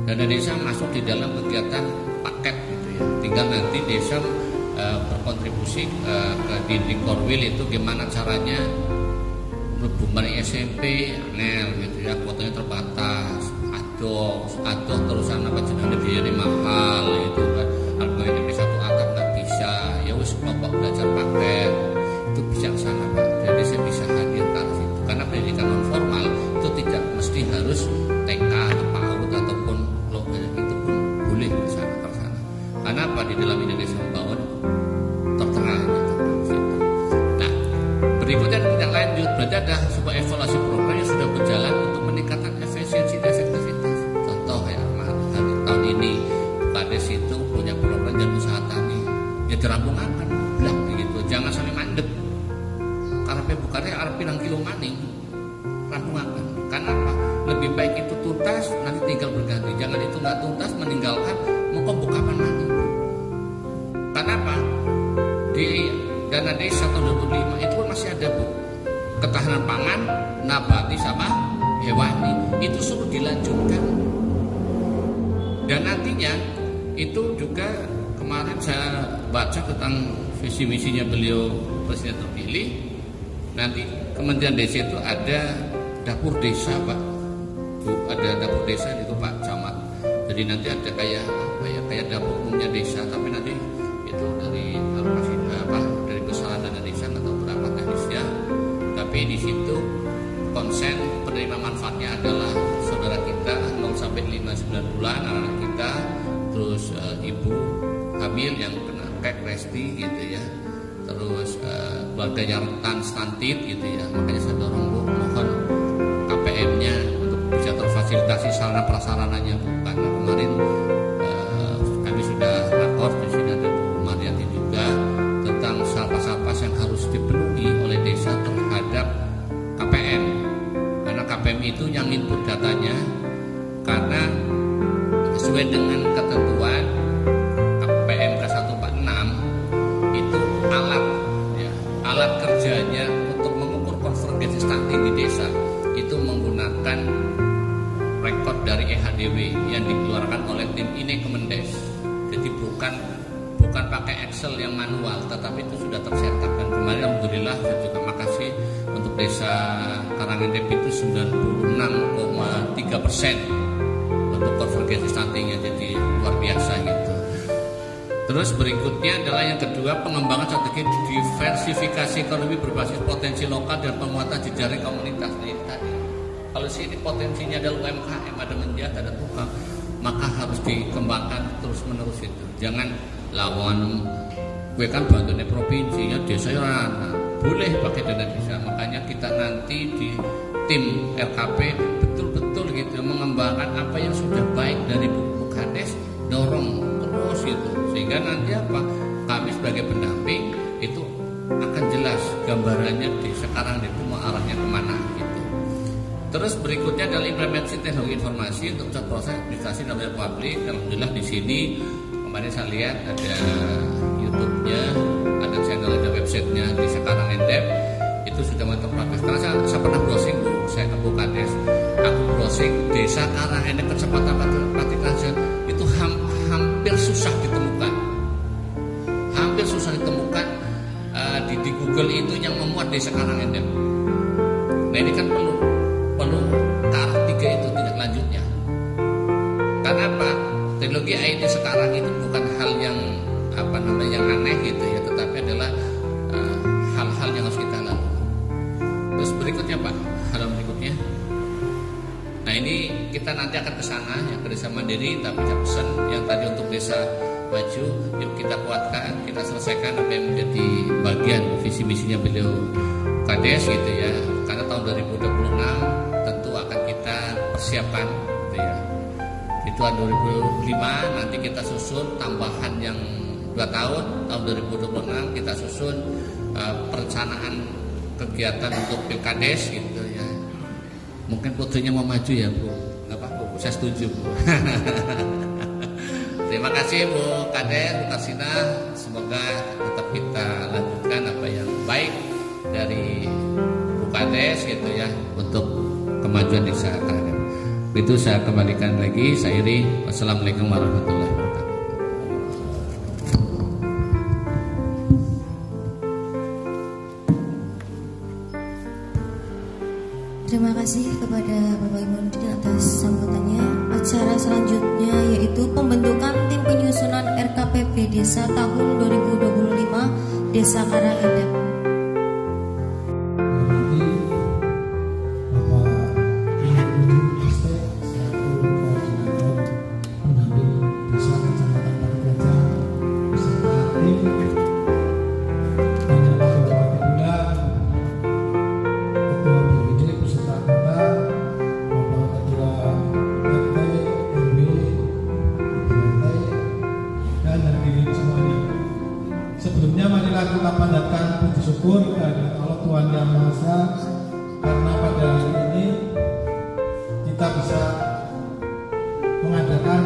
dana desa masuk di dalam kegiatan paket gitu ya. Tinggal nanti desa berkontribusi ke dinding korwil itu gimana caranya berbumbari SMP anel gitu ya, kuotanya terbatas, adoh terusan apa jenenge biayanya mahal itu kan. Kalau SMP 1 atap nggak bisa, ya wis kelompok belajar paket itu bisa ke sana Pak. Jadi saya bisa hadir ke situ. Karena pendidikan non formal itu tidak mesti harus TK atau PAUD ataupun itu pun boleh ke sana. Karena apa, di dalam Indonesia membangun tertera gitu. Nah, berikutnya kita lanjut, berarti ada sebuah evaluasi program yang sudah berjalan untuk meningkatkan efisiensi dan efektivitas. Contoh ya, tahun ini Kades itu punya program dan usaha tani, ya dirampungkan belak gitu, jangan sampai mandek. Karena bukannya arep pirang kilo maning, rampungkan. Karena apa? Lebih baik itu tuntas, nanti tinggal berganti. Jangan itu nggak tuntas meninggalkan, mau bukapan maning. Karena apa? Di dana desa tahun 2005 itu masih ada Bu, ketahanan pangan nabati sama hewani, itu suruh dilanjutkan. Dan nantinya itu juga kemarin saya baca tentang visi misinya beliau presiden terpilih. Nanti Kementerian Desa itu ada dapur desa Pak Bu, ada dapur desa itu Pak Camat. Jadi nanti ada kayak apa ya, kayak dapur umumnya desa, tapi nanti itu dari dari besaran dana desa atau berapa teknisnya. Tapi di situ konsen penerima manfaatnya adalah saudara kita 0 sampai 5-9 bulan, anak-anak kita, terus ibu hamil yang kena kek resti gitu ya, terus keluarganya rentan stunted gitu ya. Makanya saya dorong Bu, mohon KPM-nya untuk bisa terfasilitasi sarana prasarananya Bu. Karena kemarin kami sudah lapor, di sini ada Bu Mariati juga, tentang sapa-sapa yang harus dipenuhi oleh desa terhadap KPM. Karena KPM itu yang input datanya, karena sesuai dengan ketentuan KPMK 146 itu alat kerjanya untuk mengukur konvergensi stunting di desa itu menggunakan rekod dari EHDW yang dikeluarkan oleh tim INE Kemendes. Jadi bukan pakai Excel yang manual, tetapi itu sudah tercetak. Dan kemarin alhamdulillah saya juga makasih untuk desa Karangendep itu 96,3% untuk konvergensi stuntingnya, jadi luar biasa gitu. Terus berikutnya adalah yang kedua, pengembangan strategi diversifikasi ekonomi berbasis potensi lokal dan penguatan jejaring komunitas. Nah, ini tadi kalau sini potensinya ada UMKM, ada menjat, ada tukang, maka harus dikembangkan terus menerus itu. Jangan lawan gue kan bantunya provinsi ya, desa ya boleh pakai dana desa. Makanya kita nanti di tim RKP betul-betul gitu mengembangkan apa yang sudah baik dari Bu Kades, dorong terus gitu, sehingga nanti apa, kami sebagai pendamping itu akan jelas gambarannya di sekarang itu mau arahnya kemana gitu. Terus berikutnya adalah implementasi teknologi informasi untuk proses administrasi dan publik. Alhamdulillah di sini kemarin saya lihat ada YouTube-nya, ada channel, ada websitenya di Sekarang Endep, itu sudah terproses. Karena saya pernah browsing Bu, saya ke Bu Kades, aku browsing desa Karang Endep kecepatan partisipasi itu hampir susah ditemukan. Hampir susah ditemukan di Google itu yang memuat desa Karang Endep. Nah ini kan perlu ke arah 3 itu tidak lanjutnya. Karena apa? Teknologi IT sekarang itu bukan hal yang yang aneh gitu ya, tetapi adalah hal-hal yang harus kita lalui. Terus berikutnya Pak, halaman berikutnya. Nah ini kita nanti akan ke sana yang ke desa mandiri, tapi saya pesan yang tadi untuk desa maju, yuk kita kuatkan, kita selesaikan apa yang menjadi bagian visi misinya beliau Kades gitu ya. Karena tahun 2026 tentu akan kita persiapkan gitu ya. Tahun 2005 nanti kita susun tambahan yang 2 tahun, tahun 2026 kita susun perencanaan kegiatan untuk Pilkades gitu ya. Mungkin putrinya mau maju ya Bu, nggak apa-apa Bu, saya setuju Bu. Terima kasih Bu Kades, Bu Karsina, semoga tetap kita lanjutkan apa yang baik dari Bu Kades gitu ya untuk kemajuan desa Keragan. Itu saya kembalikan lagi, saya iri. Wassalamualaikum warahmatullahi wabarakatuh. Terima kasih kepada Bapak Ibu Nurdin atas sambutannya. Acara selanjutnya yaitu pembentukan tim penyusunan RKPP Desa tahun 2025 Desa Karangedep. Kita panjatkan puji syukur kepada Allah Tuhan Yang Maha Esa, karena pada hari ini kita bisa mengadakan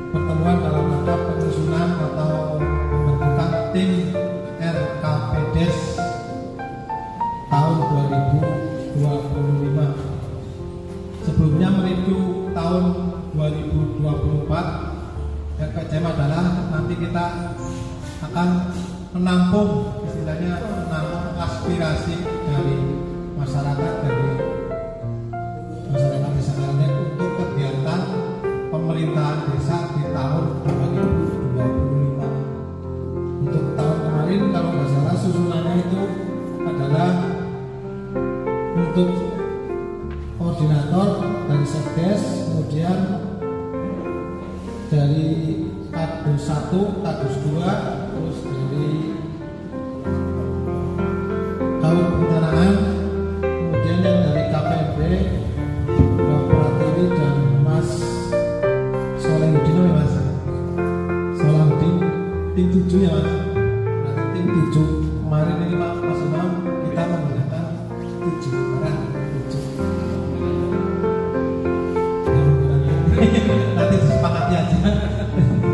pertemuan dalam rangka penyusunan atau pembentukan tim RKPDes tahun 2025. Sebelumnya menuju tahun 2024, RPJM adalah nanti kita akan menampung, istilahnya menampung aspirasi dari masyarakat desa Karangedep untuk kegiatan pemerintahan desa di tahun 2025. Untuk tahun kemarin kalau nggak salah susunannya itu adalah untuk koordinator dari Sekdes, kemudian dari Kadus 1, Kadus 2, terus dari Kaum Perencanaan, kemudian yang dari KPMB, Mbak Pratiwi dan Mas Solehudin, Mas Solehudin, tim 7 ya Mas. Berarti tim 7 kemarin ini Mas Imam kita menggunakan 7 orang, 7 nanti disepakati aja.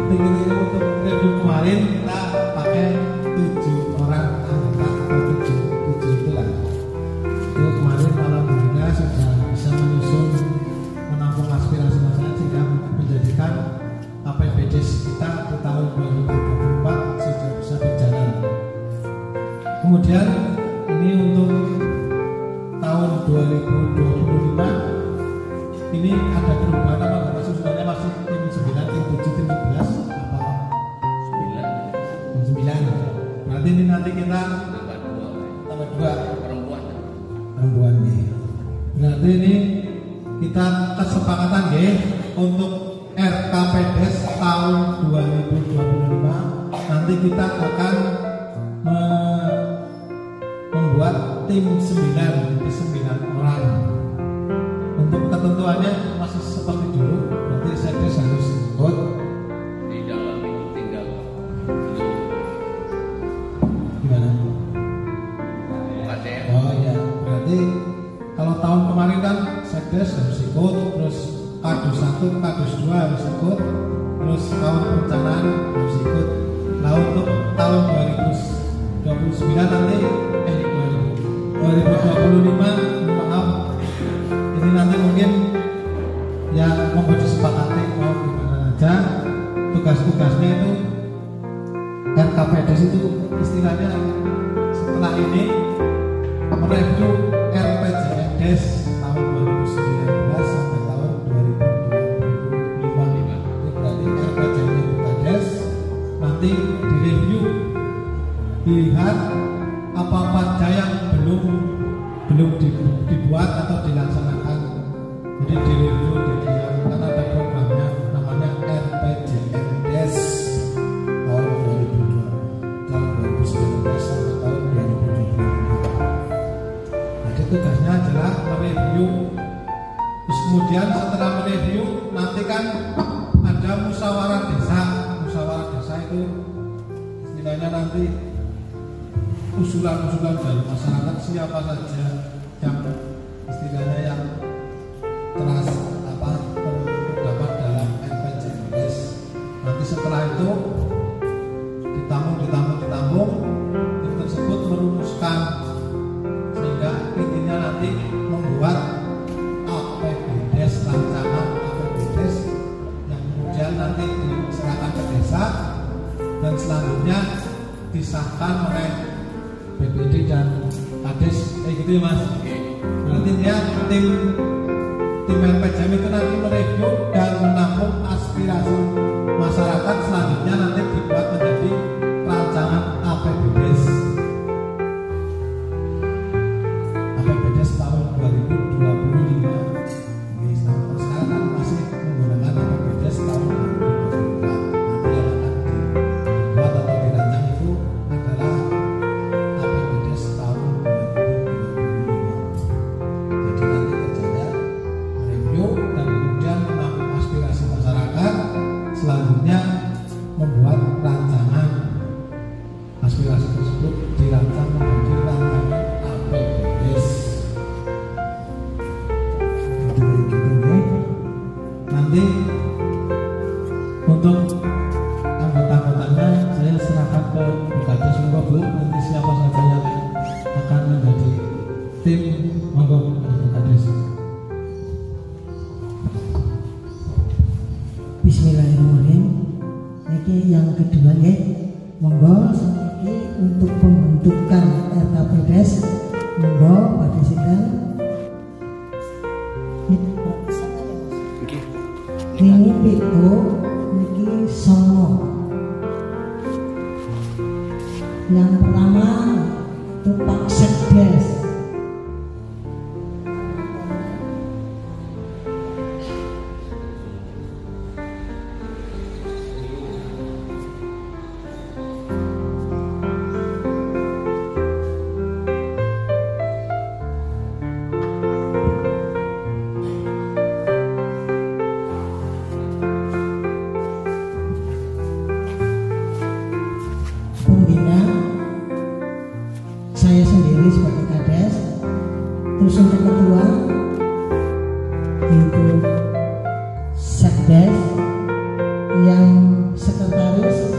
Ini untuk review kemarin kita pakai 7 orang anggota atau 7 itulah. Itu kemarin alhamdulillah sudah bisa menyusun, menampung aspirasi masyarakat sehingga menjadikan KPPDes kita di tahun 2024 sudah bisa berjalan. Kemudian ini untuk tahun 2025 ini ada perubahan apa enggak? Susunannya masih tim 9, tim 7, tim 11 apa? 9. Berarti ini nanti kita tambah 2 perempuan nih. Berarti ini kita kesepakatan ya untuk RKPDes tahun 2025 nanti kita akan membuat tim 9 orang. Untuk ketentuannya masih seperti dulu, berarti Sekdes harus ikut. Di dalam itu tinggal Gimana? Oh iya, berarti kalau tahun kemarin kan Sekdes harus ikut, terus Kadus 1, Kadus 2 harus ikut, terus Kaum Perencanaan harus ikut. Nah untuk tahun 2029 nanti 2025 maaf, ini nanti mungkin ya mau disepakati mau gimana aja. Tugas-tugasnya itu RKPDes itu istilahnya setelah ini mereview RPJMDes tahun 2019 sampai tahun 2025. Ini berarti RPJMDes nanti direview, dilihat apa saja yang belum dibuat atau dilaksanakan. Jadi direview, karena ada programnya namanya RPJMDes tahun 2019 sampai tahun 2025. Jadi tugasnya adalah mereview Terus kemudian setelah mereview nanti kan ada musyawarah desa. Musyawarah desa itu istilahnya nanti usulan-usulan dari masyarakat siapa saja yang istilahnya yang terdapat dalam RPJMDes. Nanti setelah itu ditampung, tim tersebut merumuskan sehingga intinya nanti membuat APBDes, rancangan APBDes yang kemudian nanti diserahkan ke desa dan selanjutnya disahkan oleh BPD dan Kades, gitu ya Mas. Berarti dia tim RPJM itu nanti mereview dan menampung aspirasi masyarakat, selanjutnya nanti dibuat menjadi rancangan APBDes. APBDes tahun 2025. Ini sekarang masih menggunakan APBDes tahun 2024. Nanti yang akan dibuat atau dirancang itu adalah APBDes tahun 2025. Jadi nanti kerjanya mereview dan kemudian menampung aspirasi masyarakat, selanjutnya membuat rancangan aspirasi tersebut dirancang menjadi rancangan APBDes. Nanti untuk anggota-anggotanya saya serahkan ke Kades, monggo Bu, nanti siapa saja yang akan menjadi tim, monggo Bu Kades. Bismillahirrahmanirrahim. Ini yang kedua ya, monggo ini untuk pembentukan RKPDes, monggo pada sidang. Ini PO, ini Songo. Yang pertama itu Pak Sekdes. Pembina saya sendiri sebagai Kades. Terus untuk kedua itu Sekdes, yang sekretaris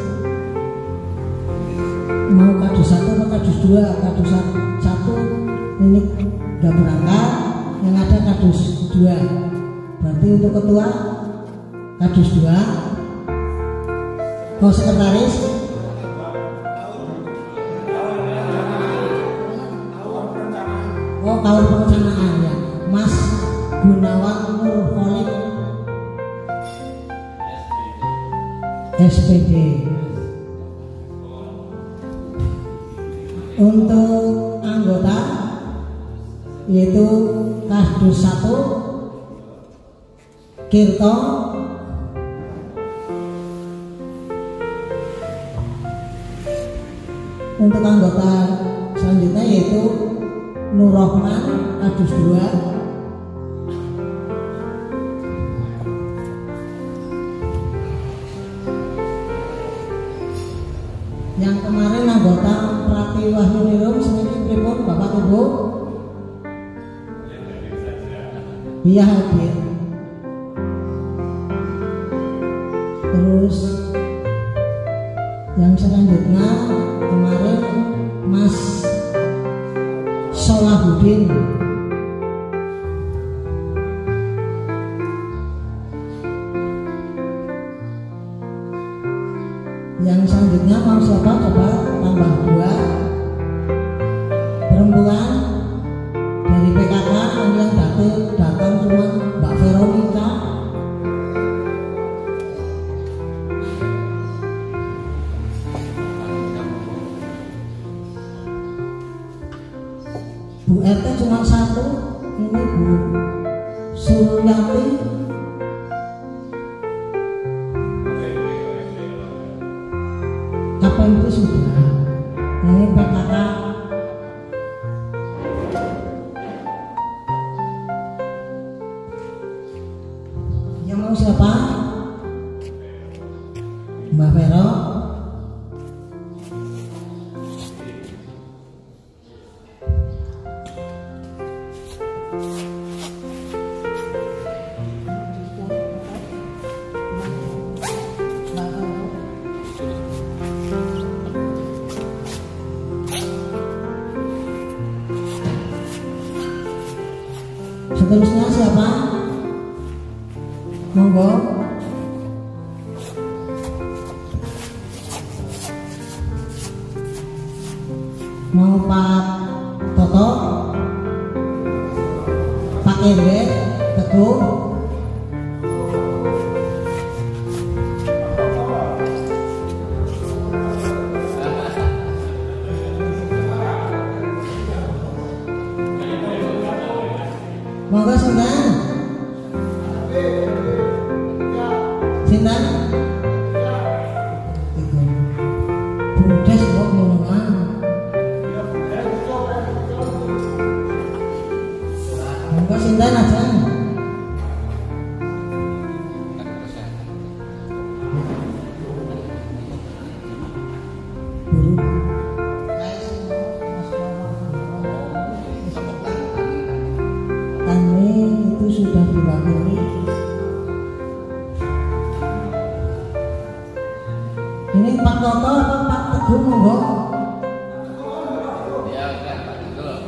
mau Kadus 1 atau Kadus 2. Kadus 1 ini gak berangkat, yang ada Kadus 2. Berarti untuk ketua Kadus 2. Kalau sekretaris tahun perencanaan ya, Mas Gunawan Nurholik SPD. Untuk anggota yaitu Kadus 1 Kirto, untuk anggota selanjutnya yaitu Nur Rahman Kadus 2. Yang kemarin anggota Prati Wahyunirum sendiri pripun Bapak Ibu? Iya hadir. Terus yang selanjutnya kemarin Mas Solahuddin. Yang selanjutnya mau siapa? Coba tambah 2 perempuan dari PKK. Yang datang cuma Mbak Veronica. Bu RT cuma 1, ini Bu Suryati. KPMP sudah, ini PKK. kamu siapa? Mbak Vero. Seterusnya siapa? Monggo. Mau Pak Toto, Pak RW, Teguh. Monggo Sintan. Sintan. Budes kok ngomong. Monggo Sintan aja. Sudah diwakili. Ini Pak Toto atau Pak Teguh monggo? Ya, kan, Pak Teguh.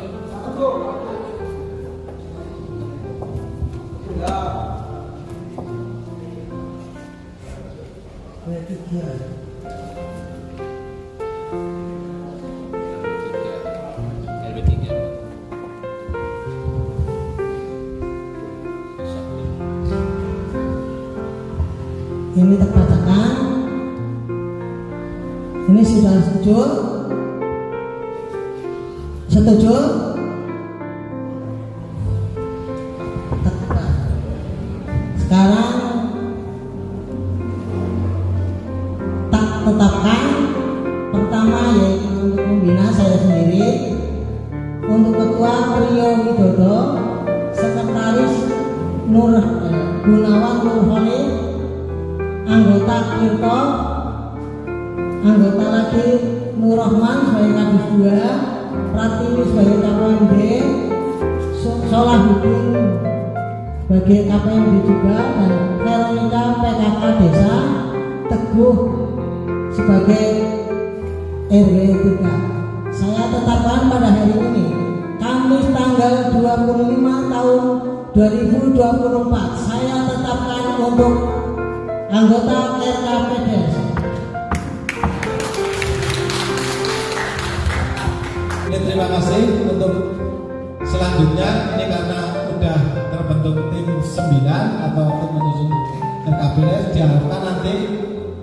Ini terbacakan. Ini sudah setuju? Setuju? Sekarang tak tetapkan. Pertama yaitu untuk membina saya sendiri, untuk ketua Priyo Widodo, sekretaris Gunawan Nurholis, anggota Tirto, anggota lagi Nur Rahman sebagai Kadis 2, Pratini sebagai KPMD, Solahuddin sebagai KPMD juga, dan Veronica PKK Desa, Teguh sebagai RW 3. Saya tetapkan pada hari ini, Kamis tanggal 25 tahun 2024, saya tetapkan untuk anggota RKPDS. Terima kasih. Untuk selanjutnya ini karena sudah terbentuk tim 9 atau tim menyusun RKPDS, diharapkan nanti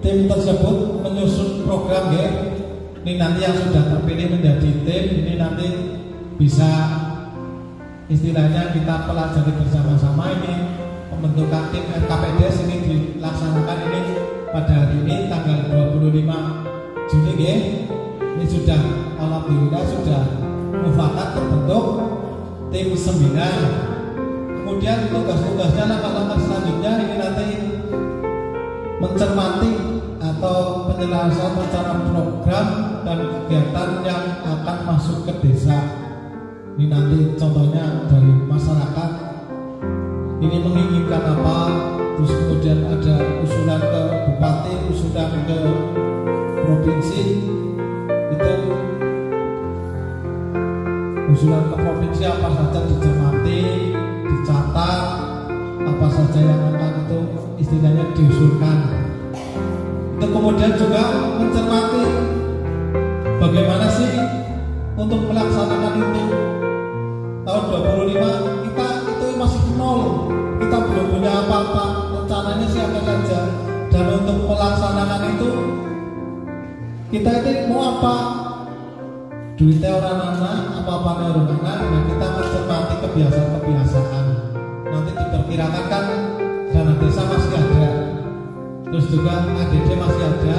tim tersebut menyusun program ya. Ini nanti yang sudah terpilih menjadi tim ini nanti bisa istilahnya kita pelajari bersama-sama. Ini pembentukan tim RKPDS ini dilaksanakan ini pada hari ini tanggal 25 Juni ya. Ini sudah alhamdulillah sudah mufakat terbentuk tim 9. Kemudian tugas-tugasnya langkah-langkah selanjutnya ini nanti mencermati atau penyelesaian rencana program dan kegiatan yang akan masuk ke desa. Ini nanti contohnya dari masyarakat ini menginginkan apa, terus kemudian ada usulan ke bupati, usulan ke provinsi, itu usulan ke provinsi apa saja dicermati, dicatat, apa saja yang akan itu istilahnya diusulkan. Itu kemudian juga mencermati bagaimana sih untuk melaksanakan itu. Tahun 25 kita itu masih nol, kita belum punya apa-apa, rencananya siapa saja. Dan untuk melaksanakan itu kita ini mau apa? Duitnya orang anak, apa-apa orang anak. Nah kita mencermati kebiasaan-kebiasaan. Nanti diperkirakan kan dana desa masih ada, terus juga ADD masih ada,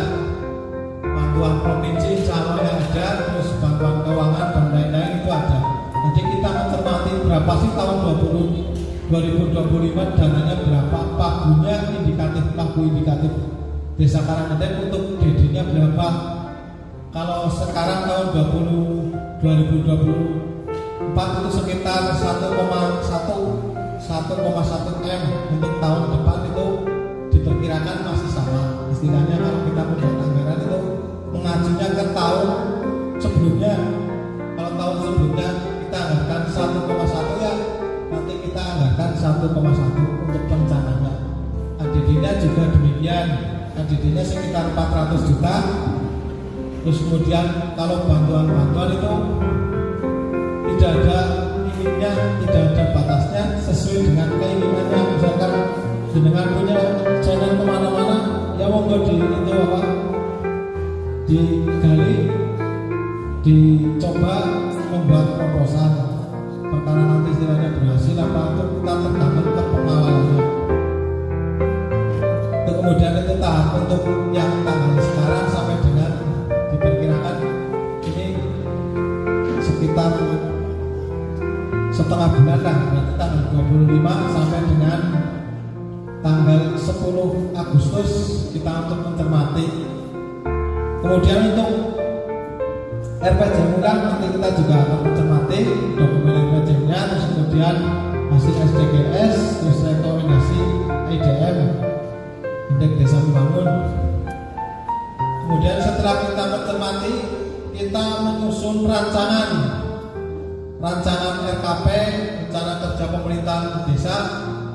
bantuan provinsi sama yang ada, terus bantuan keuangan dan lain-lain itu ada. Nanti kita mencermati berapa sih tahun 25 2025 dananya berapa, pagunya indikatif, pagu indikatif Desa Karangenteng untuk DD-nya berapa. Kalau sekarang tahun 2024 itu sekitar 1,1 M. Untuk tahun depan itu diperkirakan masih sama. Istilahnya kalau kita membuat anggaran itu mengajunya ke tahun sebelumnya. Kalau tahun sebelumnya kita anggarkan 1,1 ya, nanti kita anggarkan 1,1 untuk rencananya. ADD-nya juga demikian. ADD-nya sekitar 400 juta. Terus kemudian kalau bantuan-bantuan itu tidak ada limitnya, tidak ada batasnya, sesuai dengan keinginannya. Misalkan dengan punya channel kemana-mana, ya monggo di itu apa, digali, dicoba membuat proposal. Perkara nanti istilahnya berhasil apa itu kita tergantung ke pengawalannya. Itu kemudian itu tahap untuk yang tanggal sekarang sampai dengan diperkirakan ini sekitar setengah bulan lah, berarti tanggal 25 sampai dengan tanggal 10 Agustus kita untuk mencermati. Kemudian untuk RPJ ulang nanti kita juga akan mencermati dokumen RPJ-nya, terus kemudian hasil SDGs, terus rekomendasi IDM, Indeks Desa Membangun. Kemudian setelah kita mencermati, kita menyusun rancangan RKP, rencana kerja pemerintahan desa,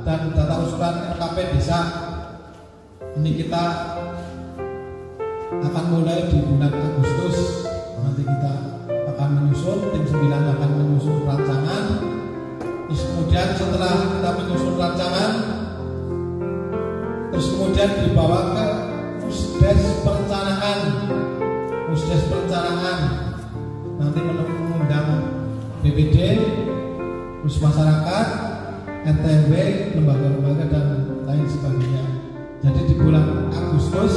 dan data usulan RKP desa. Ini kita akan mulai di bulan Agustus. Nanti kita akan menyusun, tim 9 akan menyusun rancangan. Terus kemudian setelah kita menyusun rancangan, terus kemudian dibawa ke Musdes Perencanaan. Musdes Perencanaan nanti mengundang BPD, terus masyarakat, RT/RW, lembaga-lembaga dan lain sebagainya. Jadi di bulan Agustus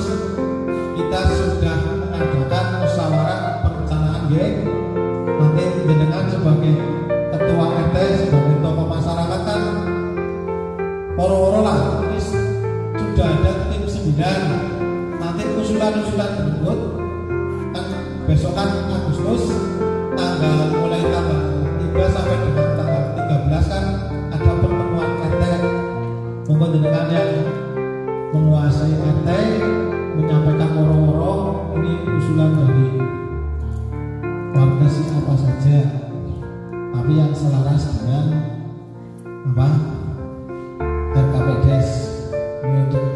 kita sudah mengadakan musyawarah perencanaan ya. Nanti dengan sebagai ketua RT, sebagai tokoh masyarakat kan poro-poro lah. Ini sudah ada tim 9. Nanti usulan-usulan berikut kan besok kan Agustus, mulai tanggal 3 sampai dengan tanggal 13 kan ada pertemuan RT. Monggo dengan yang menguasai RT menyampaikan moro-moro ini usulan dari warga sih apa saja, tapi yang selaras dengan apa RKP Des. Ini untuk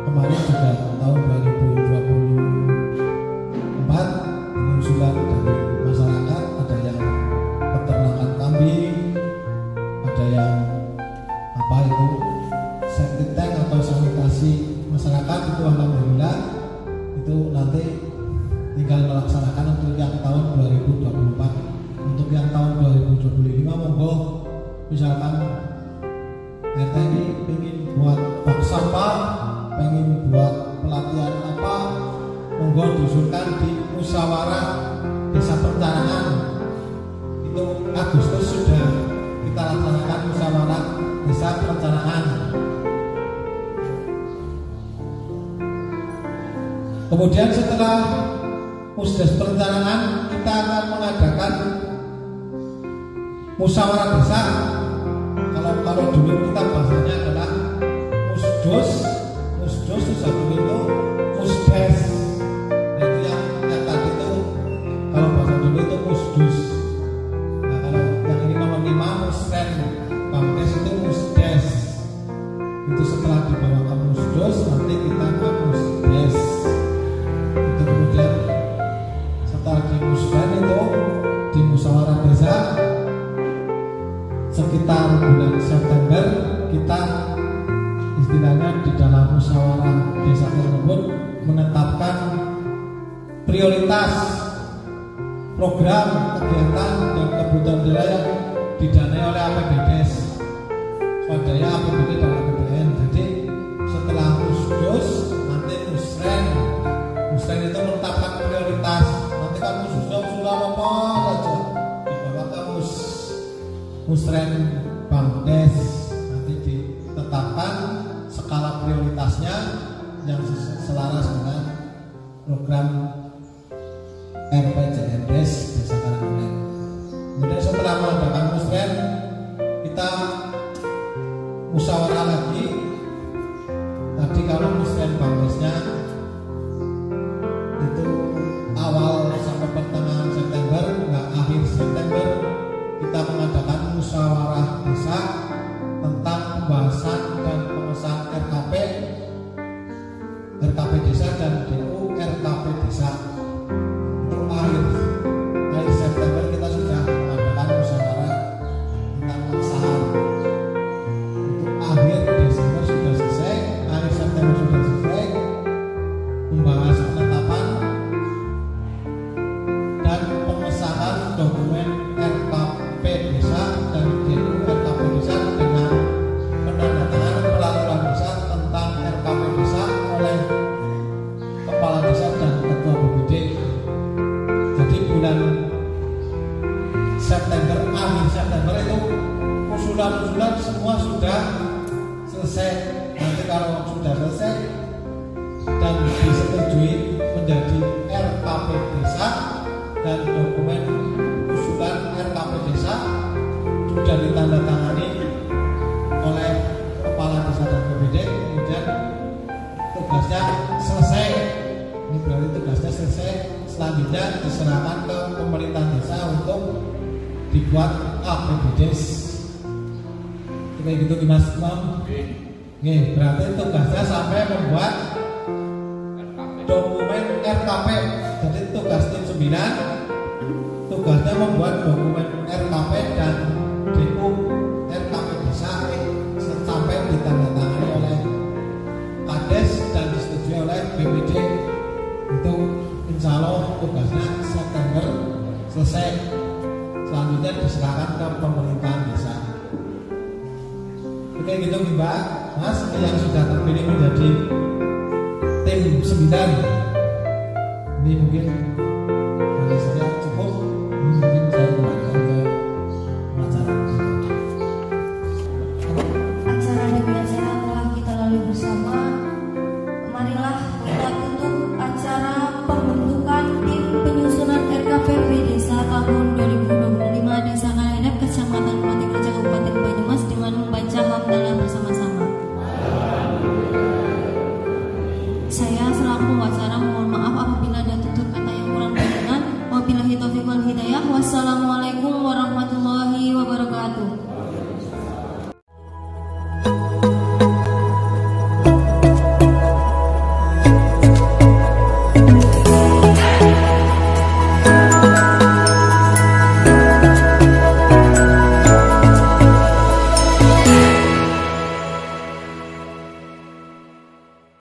kemarin juga tahun 2024 ini usulan dari masyarakat, ada yang peternakan kambing, ada yang apa itu septic tank atau sanitasi masyarakat. Itu alhamdulillah itu nanti tinggal melaksanakan untuk yang tahun 2024. Untuk yang tahun 2025 monggo misalkan RT ini pengen buat bak sampah, pengen buat pelatihan apa, monggo diusulkan di musyawarah desa perencanaan. Itu Agustus sudah kita laksanakan musyawarah desa perencanaan. Kemudian setelah Musdes Perencanaan kita akan mengadakan musyawarah desa. Kalau dulu kita bahasanya adalah Musdos itu satu itu Musdes. Nah, itu yang tadi itu kalau bahasa dulu itu Musdos. Nah, kalau yang ini nomor 5 Musren, Bangdes itu Musdes. Itu setelah dibawa ke Musdos nanti kita ke Musdes. Itu kemudian setelah di Musden itu di musyawarah desa sekitar bulan September kita istilahnya di dalam musyawarah desa tersebut menetapkan prioritas program kegiatan dan kebutuhan daerah yang didanai oleh APBDes, swadaya APBD dan APBN. Jadi setelah Musdos nanti Musren itu menetapkan prioritas. Nanti kan khususnya usul apa saja dibawa ke Musren Bangdes. Nanti yang selaras dengan program RPJMDes Desa Karanganyar. Kemudian setelah mengadakan musren, kita musyawarah lagi. Tadi kalau musren bagusnya itu awal sampai pertengahan September, nggak akhir September, kita mengadakan musyawarah desa tentang pembahasan dan pengesahan RKP desa dan DU RKP desa. Itu akhir September kita sudah mengadakan musyawarah tentang pengesahan. Itu akhir Desember sudah selesai, akhir September sudah selesai membahas penetapan dan pengesahan dokumen RKP desa dan DU RKP desa dengan penandatanganan peraturan desa tentang RKP desa oleh kepala desa dan ketua BPD. Jadi bulan September, akhir September itu usulan-usulan semua sudah selesai. Nanti kalau sudah selesai dan disetujui menjadi RKP desa dan dokumen usulan RKP desa sudah ditandatangani oleh kepala desa dan BPD, kemudian tugasnya selesai. Ini berarti tugasnya selesai. Selanjutnya diserahkan ke pemerintah desa untuk dibuat APBDes. Kayak gitu Mas Imam. Nih, berarti tugasnya sampai membuat dokumen RKP. Jadi tugas tim 9 tugasnya membuat dokumen RKP dan DU RKP desa sampai ditandatangani oleh Kades dan disetujui oleh BPD. Itu insya Allah tugasnya September selesai. Selanjutnya diserahkan ke pemerintahan desa. Oke gitu Mbak Mas, yang sudah terpilih menjadi tim 9. Ini mungkin dari saya cukup. Mungkin saya kembalikan ke acara. Acara demi acara telah kita lalui bersama. Marilah kita tutup acara pembentukan tim penyusunan RKPB Desa tahun 2025 Desa Karanganyar Kecamatan Pati Kerja Kabupaten Banyumas dengan membaca hamdalah